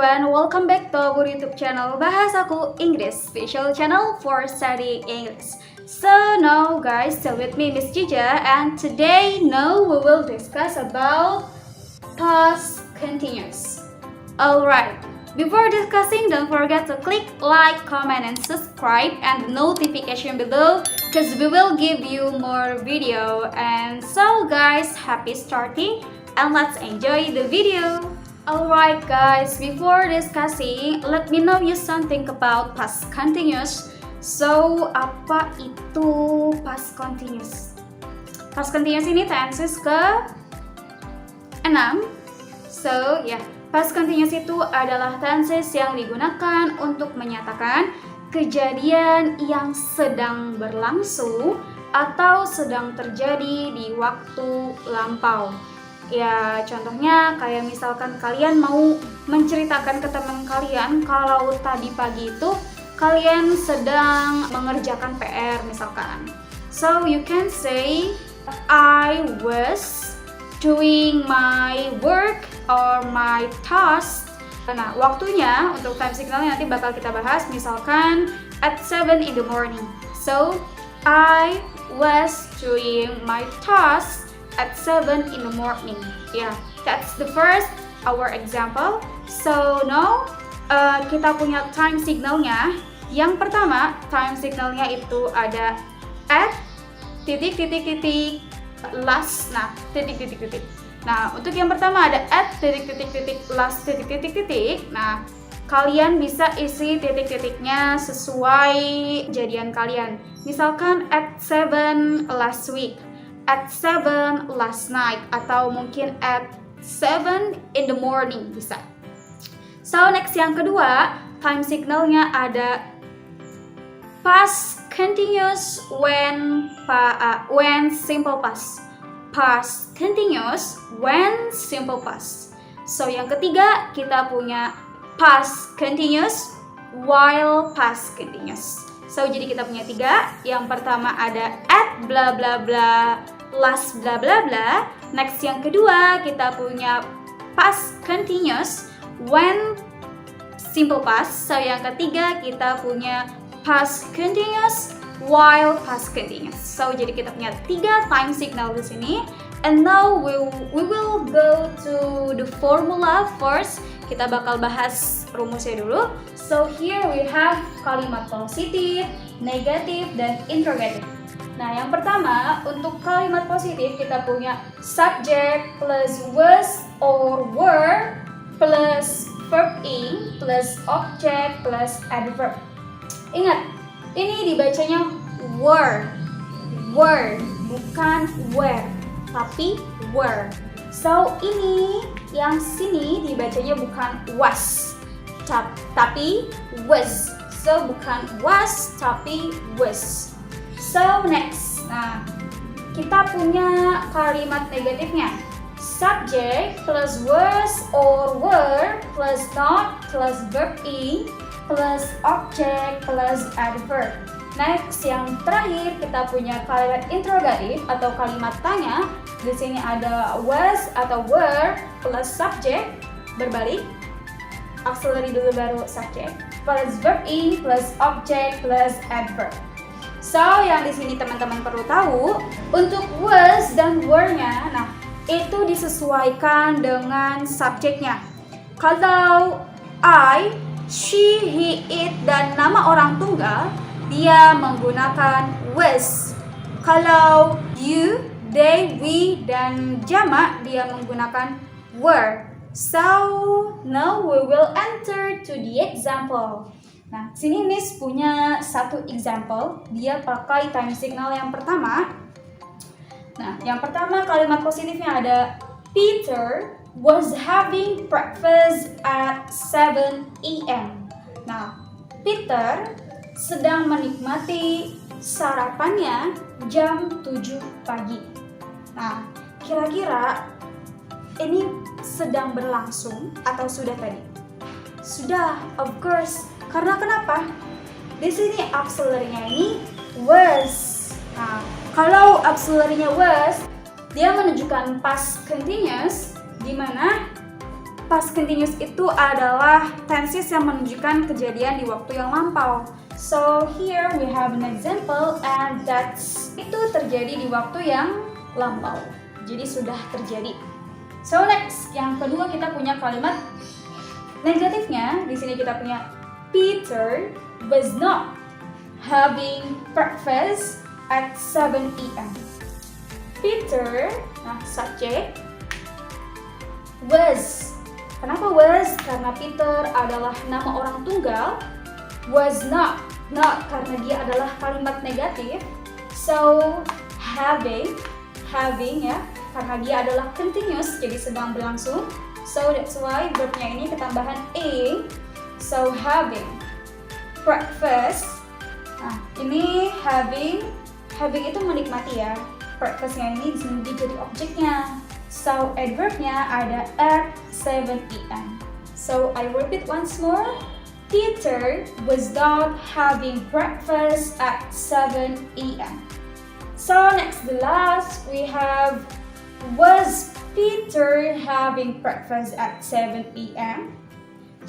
everyone, welcome back to our YouTube channel Bahasaku Inggris, special channel for studying English. So now guys, stay with me Miss Jija, and today now we will discuss about past continuous. Alright, before discussing, don't forget to click like, comment, and subscribe and the notification below because we will give you more video. And so guys, happy starting and let's enjoy the video. Alright guys, before discussing, let me know you something about past continuous. So, apa itu past continuous? Past continuous ini tenses ke-6. So, ya, past continuous itu adalah tenses yang digunakan untuk menyatakan kejadian yang sedang berlangsung atau sedang terjadi di waktu lampau. Ya, contohnya kayak misalkan kalian mau menceritakan ke teman kalian kalau tadi pagi itu kalian sedang mengerjakan PR misalkan. So, you can say, I was doing my work or my task. Nah, waktunya untuk time signalnya nanti bakal kita bahas misalkan at 7 in the morning. So, I was doing my task at 7 in the morning. Yeah, that's the first our example. So now kita punya time signalnya. Yang pertama, time signalnya itu ada at titik-titik-titik last. Nah, titik-titik-titik. Nah, untuk yang pertama ada at titik-titik-titik last titik-titik-titik. Nah, kalian bisa isi titik-titiknya sesuai kejadian kalian. Misalkan at 7 last week, at 7 last night, atau mungkin at 7 in the morning bisa. So next yang kedua, time signalnya ada past continuous when simple past. Past continuous when simple past. So yang ketiga kita punya past continuous while past continuous. So jadi kita punya tiga. Yang pertama ada at bla bla bla last bla bla bla. Next yang kedua kita punya past continuous when simple past. So yang ketiga kita punya past continuous while past continuous. So jadi kita punya tiga time signal di sini. And now we will go to the formula first. Kita bakal bahas rumusnya dulu. So here we have kalimat positif, negatif, dan interrogative. Nah, yang pertama, untuk kalimat positif kita punya subject plus was or were plus verb in plus object plus adverb. Ingat, ini dibacanya were, bukan were, tapi were. So, ini yang sini dibacanya bukan was, tapi was. So, bukan was, tapi was. So next, nah kita punya kalimat negatifnya. Subject plus was or were plus not plus verb in plus object plus adverb. Next, yang terakhir kita punya kalimat interrogatif atau kalimat tanya. Di sini ada was atau were plus subject berbalik. Auxiliary dulu baru subject plus verb in plus object plus adverb. So, yang di sini teman-teman perlu tahu, untuk was dan were-nya, nah, itu disesuaikan dengan subjeknya. Kalau I, she, he, it, dan nama orang tunggal, dia menggunakan was. Kalau you, they, we, dan jamak, dia menggunakan were. So, now we will enter to the example. Nah, sini Miss punya satu example. Dia pakai time signal yang pertama. Nah, yang pertama kalimat positifnya ada Peter was having breakfast at 7 a.m. Nah, Peter sedang menikmati sarapannya jam 7 pagi. Nah, kira-kira ini sedang berlangsung atau sudah tadi? Sudah, of course. Karena kenapa? Di sini auxiliary-nya ini was. Nah, kalau auxiliary-nya was, dia menunjukkan past continuous, di mana past continuous itu adalah tenses yang menunjukkan kejadian di waktu yang lampau. So here we have an example and that's itu terjadi di waktu yang lampau. Jadi sudah terjadi. So next, yang kedua kita punya kalimat negatifnya. Di sini kita punya Peter was not having breakfast at 7 p.m. Peter, nah subject, was. Kenapa was? Karena Peter adalah nama orang tunggal. Was not karena dia adalah kalimat negatif. So having ya, karena dia adalah continuous, jadi sedang berlangsung. So that's why verbnya ini ketambahan ing. So having breakfast. Nah, ini having itu menikmati ya. Breakfastnya ini disini jadi objeknya. So adverbnya ada at 7 p.m. So I repeat once more. Peter was not having breakfast at 7 p.m. So next, the last we have, was Peter having breakfast at 7 p.m.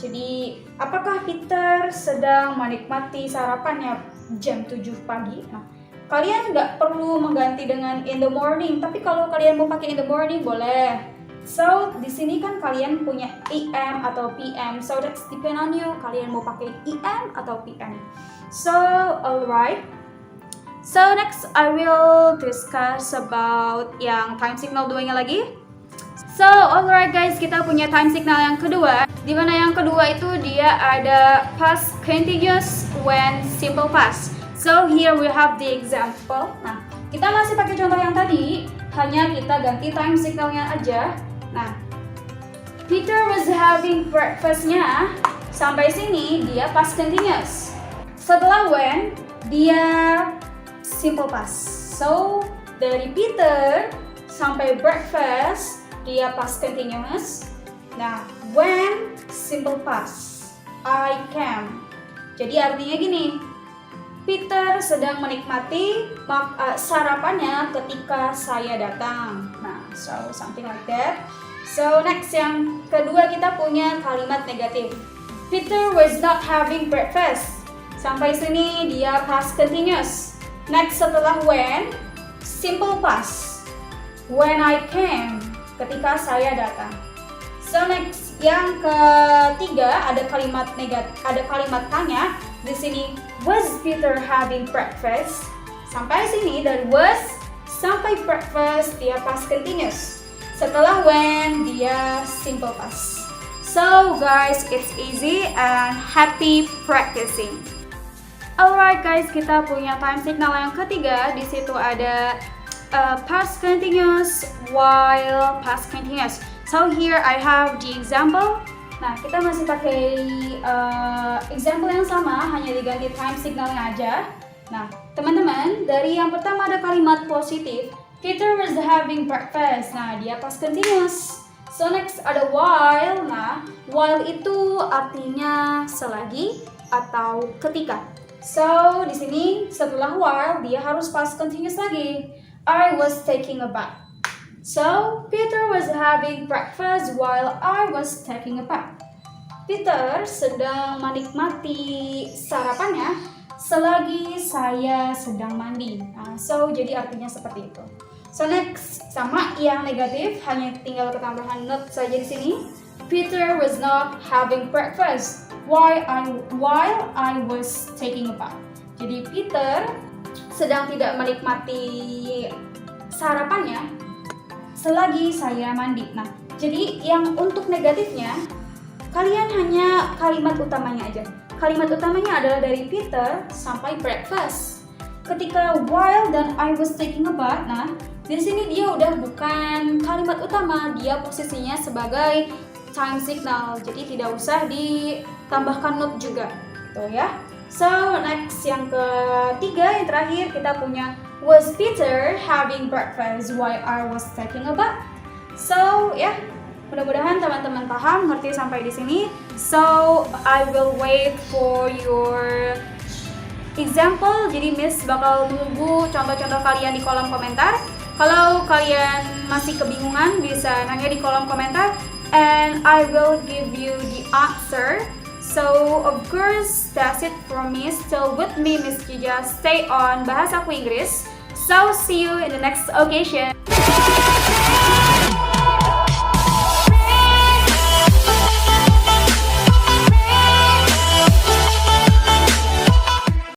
Jadi apakah Peter sedang menikmati sarapannya jam 7 pagi? Nah, kalian nggak perlu mengganti dengan in the morning, tapi kalau kalian mau pakai in the morning boleh. So di sini kan kalian punya AM atau PM, so that's depend on you. Kalian mau pakai EM atau PM. So alright. So next I will discuss about yang time signal duanya lagi. So alright guys, kita punya time signal yang kedua. Dimana yang kedua itu dia ada past continuous when simple past. So here we have the example. Nah, kita masih pakai contoh yang tadi, hanya kita ganti time signalnya aja. Nah, Peter was having breakfastnya, sampai sini dia past continuous. Setelah when, dia simple past. So, dari Peter sampai breakfast, dia past continuous. Nah, when, simple past. I came. Jadi artinya gini, Peter sedang menikmati sarapannya ketika saya datang. Nah, so something like that. So next, yang kedua kita punya kalimat negatif. Peter was not having breakfast. Sampai sini dia past continuous. Next setelah when, simple past. When I came, ketika saya datang. So next, yang ketiga ada kalimat negatif, ada kalimat tanya. Di sini, was Peter having breakfast? Sampai sini dari was sampai breakfast dia past continuous. Setelah when dia simple past. So guys, it's easy and happy practicing. Alright guys, kita punya time signal yang ketiga. Di situ ada past continuous while past continuous. So here I have the example. Nah, kita masih pakai example yang sama, hanya diganti time signalnya aja. Nah, teman-teman, dari yang pertama ada kalimat positif. Peter was having breakfast. Nah, dia past continuous. So next ada while. Nah, while itu artinya selagi atau ketika. So di sini setelah while dia harus past continuous lagi. I was taking a bath. So Peter was having breakfast while I was taking a bath. Peter sedang menikmati sarapannya selagi saya sedang mandi. Nah, so jadi artinya seperti itu. So next, sama yang negatif, hanya tinggal ketambahan not saja di sini. Peter was not having breakfast while I was taking a bath. Jadi Peter sedang tidak menikmati sarapannya selagi saya mandi. Nah, jadi yang untuk negatifnya, kalian hanya kalimat utamanya aja. Kalimat utamanya adalah dari Peter sampai breakfast. Ketika while dan I was taking a bath, nah di sini dia udah bukan kalimat utama, dia posisinya sebagai time signal. Jadi tidak usah ditambahkan not juga, gitu ya. So next, yang ketiga, yang terakhir kita punya was Peter having breakfast while I was taking a bath. So ya, mudah-mudahan teman-teman paham, ngerti sampai di sini. So I will wait for your example. Jadi Miss bakal nunggu contoh-contoh kalian di kolom komentar. Kalau kalian masih kebingungan, bisa nanya di kolom komentar and I will give you the answer. So, of course, that's it from me. Still with me, Miss Jija. Stay on Bahasaku Inggris. So, see you in the next occasion.